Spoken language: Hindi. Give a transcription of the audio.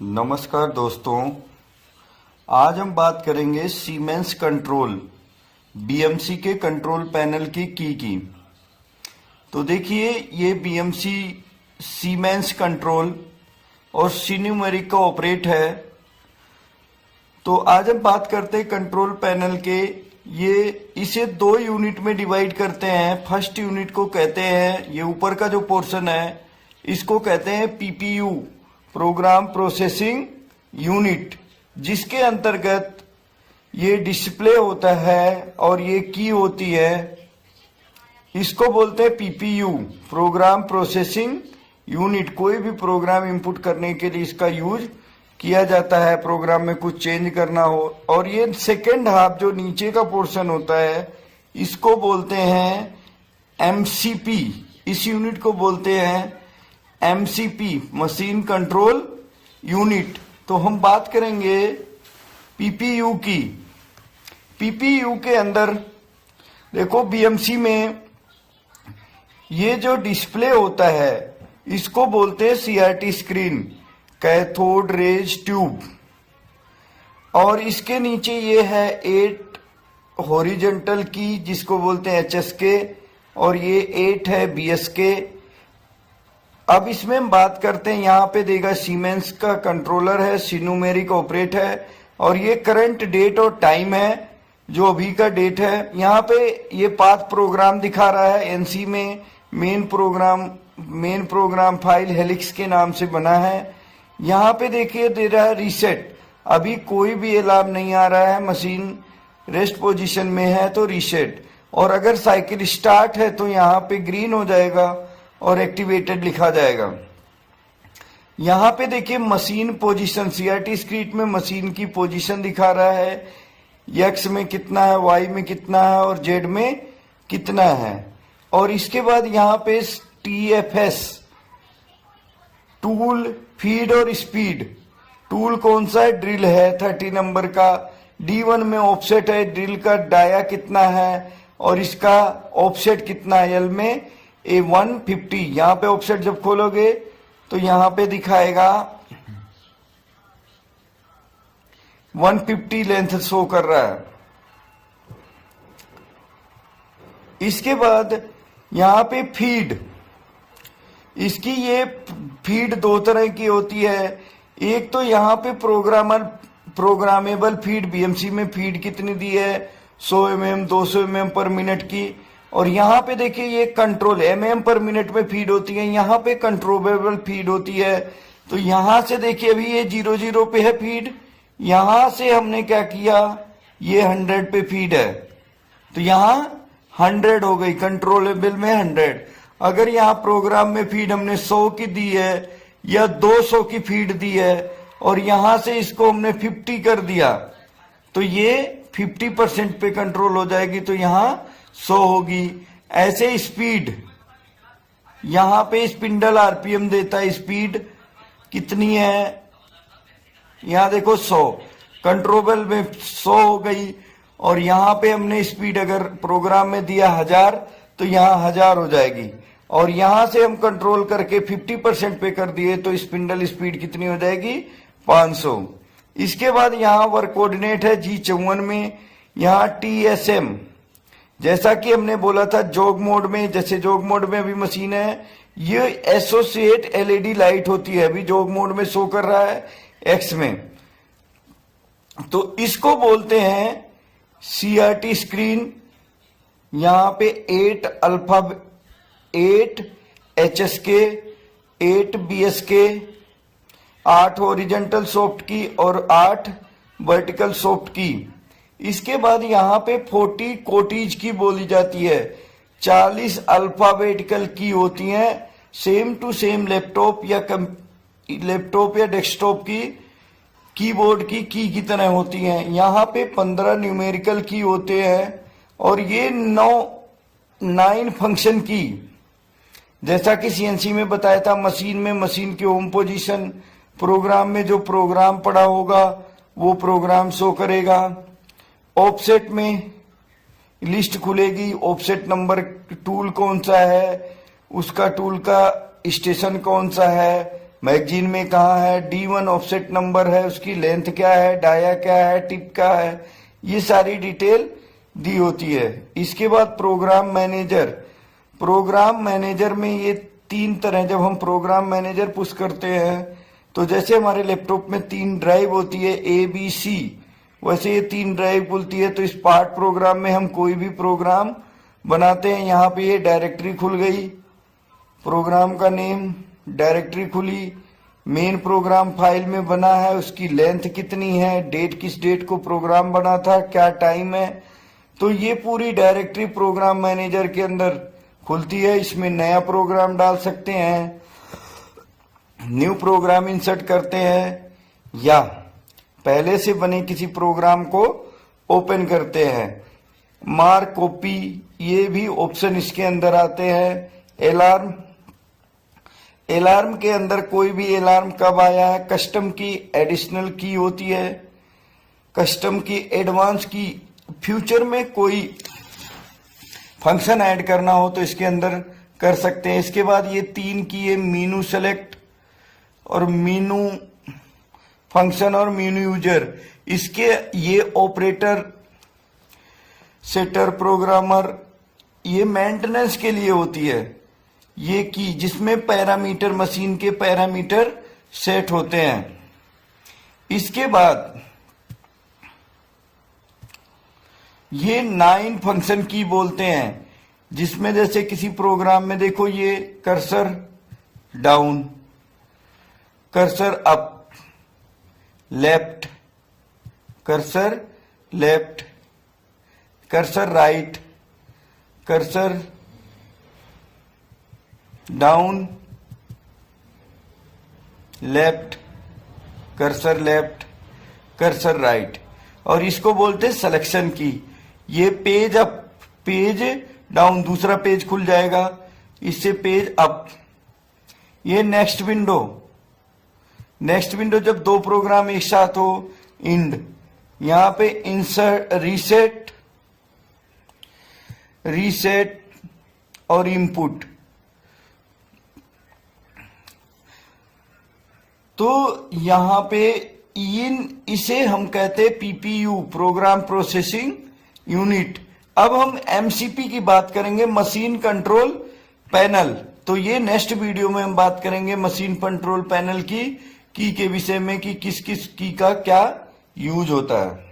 नमस्कार दोस्तों, आज हम बात करेंगे सीमेंस कंट्रोल बीएमसी के कंट्रोल पैनल की। तो देखिए, ये बीएमसी सीमेंस कंट्रोल और सीन्यूमेरिक का ऑपरेट है। तो आज हम बात करते हैं कंट्रोल पैनल के। ये इसे दो यूनिट में डिवाइड करते हैं। फर्स्ट यूनिट को कहते हैं, ये ऊपर का जो पोर्शन है इसको कहते हैं पीपीयू, प्रोग्राम प्रोसेसिंग यूनिट, जिसके अंतर्गत ये डिस्प्ले होता है और ये की होती है। इसको बोलते हैं पीपीयू, प्रोग्राम प्रोसेसिंग यूनिट। कोई भी प्रोग्राम इनपुट करने के लिए इसका यूज किया जाता है, प्रोग्राम में कुछ चेंज करना हो। और ये सेकेंड हाफ जो नीचे का पोर्शन होता है इसको बोलते हैं एमसीपी। इस यूनिट को बोलते हैं एमसीपी, मशीन कंट्रोल यूनिट। तो हम बात करेंगे पीपीयू की। पीपीयू के अंदर देखो, बीएमसी में ये जो डिस्प्ले होता है इसको बोलते हैं CRT screen, cathode rays tube. और इसके नीचे ये है 8 हॉरिजॉन्टल की, जिसको बोलते हैं एचएसके, और ये 8 है बीएसके। अब इसमें हम बात करते हैं, यहाँ पे देगा सीमेंस का कंट्रोलर है, सीन्यूमेरिक ऑपरेट है, और ये करंट डेट और टाइम है, जो अभी का डेट है। यहाँ पे ये पाथ प्रोग्राम दिखा रहा है। एनसी में मेन प्रोग्राम फाइल हेलिक्स के नाम से बना है। यहाँ पे देखिए दे रहा है रीसेट। अभी कोई भी अलार्म नहीं आ रहा है, मशीन रेस्ट पोजीशन में है तो रीसेट। और अगर साइकिल स्टार्ट है तो यहाँ पे ग्रीन हो जाएगा और एक्टिवेटेड लिखा जाएगा। यहाँ पे देखिए मशीन पोजीशन, सीआरटी स्क्रीन में मशीन की पोजीशन दिखा रहा है, एक्स में कितना है, वाई में कितना है और जेड में कितना है। और इसके बाद यहाँ पे टीएफएस, टूल, फीड और स्पीड। टूल कौन सा है? ड्रिल है 30 नंबर का। D1 में ऑफसेट है, ड्रिल का डाया कितना है और इसका ऑफसेट कितना है, एल में A150। यहाँ पे ऑफसेट जब खोलोगे तो यहाँ पे दिखाएगा 150 लेंथ शो कर रहा है। इसके बाद यहाँ पे फीड, इसकी ये फीड दो तरह की होती है। एक तो यहाँ पे प्रोग्रामेबल फीड, बीएमसी में फीड कितनी दी है, 100 mm 200 mm पर मिनट की। और यहाँ पे देखिए ये कंट्रोल mm पर मिनट में फीड होती है, यहाँ पे कंट्रोलेबल फीड होती है। तो यहाँ से देखिए अभी ये 00 पे है फीड, यहाँ से हमने क्या किया, ये 100 पे फीड है तो यहाँ 100 हो गई, कंट्रोलेबल में 100। अगर यहाँ प्रोग्राम में फीड हमने 100 की दी है या 200 की फीड दी है और यहाँ से इसको हमने 50 कर दिया तो ये 50% पे कंट्रोल हो जाएगी, तो यहाँ 100 होगी। ऐसे स्पीड, यहाँ पे स्पिंडल आरपीएम देता है, स्पीड कितनी है, यहाँ देखो 100, कंट्रोलेबल में 100 हो गई। और यहाँ पे हमने स्पीड अगर प्रोग्राम में दिया 1000 तो यहाँ 1000 हो जाएगी। और यहाँ से हम कंट्रोल करके 50% पे कर दिए तो स्पिंडल स्पीड कितनी हो जाएगी, 500। इसके बाद यहाँ वर्क कोऑर्डिनेट है G54 में, यहाँ TSM, जैसा कि हमने बोला था जॉग मोड में, जैसे जॉग मोड में अभी मशीन है, ये एसोसिएट एलईडी लाइट होती है, अभी जॉग मोड में शो कर रहा है एक्स में। तो इसको बोलते हैं सीआरटी स्क्रीन। यहाँ पे 8 alpha, 8 HSK, 8 BSK, 8 horizontal soft की और 8 वर्टिकल सॉफ्ट की। इसके बाद यहाँ पे 40 कोटीज की बोली जाती है, 40 अल्फाबेटिकल की होती हैं, सेम टू सेम लैपटॉप या डेस्कटॉप की कीबोर्ड की तरह होती हैं। यहाँ पे 15 न्यूमेरिकल की होते हैं और ये 9 फंक्शन की, जैसा कि सीएनसी में बताया था। मशीन में मशीन की होम पोजीशन, प्रोग्राम में जो प्रोग्राम पड़ा होगा वो प्रोग्राम शो करेगा। ऑफसेट में लिस्ट खुलेगी, ऑफसेट नंबर, टूल कौन सा है, उसका टूल का स्टेशन कौन सा है, मैगजीन में कहाँ है, D1 ऑफसेट नंबर है, उसकी लेंथ क्या है, डाया क्या है, टिप क्या है, ये सारी डिटेल दी होती है। इसके बाद प्रोग्राम मैनेजर। प्रोग्राम मैनेजर में ये 3 तरह, जब हम प्रोग्राम मैनेजर पुश करते हैं तो जैसे हमारे लैपटॉप में 3 ड्राइव होती है ABC, वैसे ये 3 ड्राइव खुलती है। तो इस पार्ट प्रोग्राम में हम कोई भी प्रोग्राम बनाते हैं। यहाँ पे ये डायरेक्टरी खुल गई, प्रोग्राम का नेम, डायरेक्टरी खुली, मेन प्रोग्राम फाइल में बना है, उसकी लेंथ कितनी है, डेट किस डेट को प्रोग्राम बना था, क्या टाइम है। तो ये पूरी डायरेक्टरी प्रोग्राम मैनेजर के अंदर खुलती है। इसमें नया प्रोग्राम डाल सकते हैं, न्यू प्रोग्राम इंसर्ट करते हैं, या पहले से बने किसी प्रोग्राम को ओपन करते हैं। मार्क कॉपी, ये भी ऑप्शन इसके अंदर आते हैं। अलार्म, अलार्म के अंदर कोई भी अलार्म कब आया है, कस्टम की एडिशनल की होती है, कस्टम की एडवांस की, फ्यूचर में कोई फंक्शन ऐड करना हो तो इसके अंदर कर सकते हैं। इसके बाद ये 3 की है, मीनू सेलेक्ट और मीनू फंक्शन और मीनू यूजर। इसके ये ऑपरेटर, सेटर, प्रोग्रामर, ये मेंटेनेंस के लिए होती है। ये की जिसमें पैरामीटर, मशीन के पैरामीटर सेट होते हैं। इसके बाद ये 9 फंक्शन की बोलते हैं, जिसमें जैसे किसी प्रोग्राम में देखो ये cursor down, cursor up, left, cursor left, cursor right, cursor down, left, cursor left, cursor right. और इसको बोलते हैं सिलेक्शन की। ये पेज अप, पेज डाउन, दूसरा पेज खुल जाएगा, इससे पेज अप। ये नेक्स्ट विंडो, नेक्स्ट विंडो जब 2 प्रोग्राम एक साथ हो, इंड। यहां पे इंसर्ट, रीसेट, रीसेट और इनपुट। तो यहां पे इसे हम कहते हैं PPU, प्रोग्राम प्रोसेसिंग यूनिट। अब हम MCP की बात करेंगे, मशीन कंट्रोल पैनल। तो ये नेक्स्ट वीडियो में हम बात करेंगे मशीन कंट्रोल पैनल की के विषय में, कि किस किस की का क्या यूज होता है।